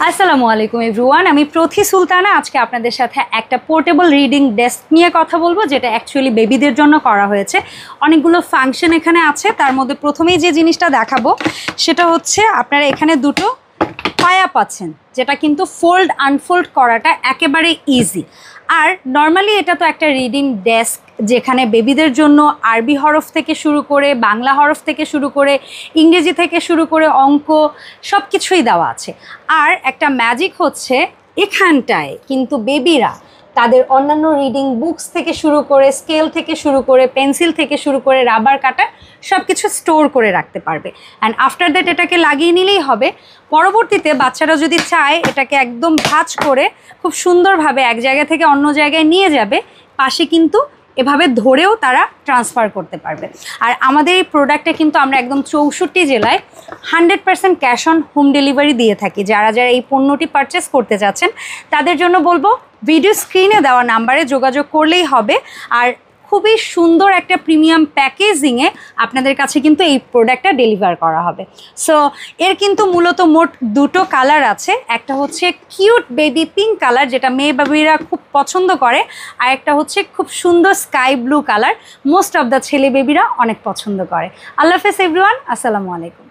আসসালামু আলাইকুম এভরিওয়ান, আমি প্রথি সুলতানা। আজকে আপনাদের সাথে একটা পোর্টেবল রিডিং ডেস্ক নিয়ে কথা বলবো, যেটা অ্যাকচুয়ালি বেবিদের জন্য করা হয়েছে। অনেকগুলো ফাংশন এখানে আছে, তার মধ্যে প্রথমেই যে জিনিসটা দেখাবো সেটা হচ্ছে আপনারা এখানে দুটো পায়া পাচ্ছেন, যেটা কিন্তু ফোল্ড আনফোল্ড করাটা একেবারে ইজি। আর নর্মালি এটা তো একটা রিডিং ডেস্ক, যেখানে বেবিদের জন্য আরবি হরফ থেকে শুরু করে বাংলা হরফ থেকে শুরু করে ইংরেজি থেকে শুরু করে অঙ্ক সব কিছুই দেওয়া আছে। আর একটা ম্যাজিক হচ্ছে এখানটায় কিন্তু বেবিরা তাদের অন্যান্য রিডিং বুকস থেকে শুরু করে স্কেল থেকে শুরু করে পেন্সিল থেকে শুরু করে রাবার কাটার সব কিছু স্টোর করে রাখতে পারবে। অ্যান্ড আফটার দ্যাট এটাকে লাগিয়ে নিলেই হবে। পরবর্তীতে বাচ্চারা যদি চায় এটাকে একদম ভাঁজ করে খুব সুন্দরভাবে এক জায়গা থেকে অন্য জায়গায় নিয়ে যাবে, পাশে কিন্তু এভাবে ধরেও তারা ট্রান্সফার করতে পারবে। আর আমাদের এই প্রোডাক্টে কিন্তু আমরা একদম 64 জেলায় 100% ক্যাশ অন হোম ডেলিভারি দিয়ে থাকি। যারা যারা এই পণ্যটি পারচেস করতে যাচ্ছেন তাদের জন্য বলবো ভিডিও স্ক্রিনে দেওয়া নাম্বারে যোগাযোগ করলেই হবে। আর খুবই সুন্দর একটা প্রিমিয়াম প্যাকেজিংয়ে আপনাদের কাছে কিন্তু এই প্রোডাক্টটা ডেলিভার করা হবে। সো এর কিন্তু মূলত মোট দুটো কালার আছে। একটা হচ্ছে কিউট বেবি পিঙ্ক কালার, যেটা মেয়ে বেবিরা খুব পছন্দ করে, আর একটা হচ্ছে খুব সুন্দর sky blue colour, most of the ছেলে বেবিরা অনেক পছন্দ করে। আল্লাহ হাফেজ এভরিওয়ান, আসসালামু আলাইকুম।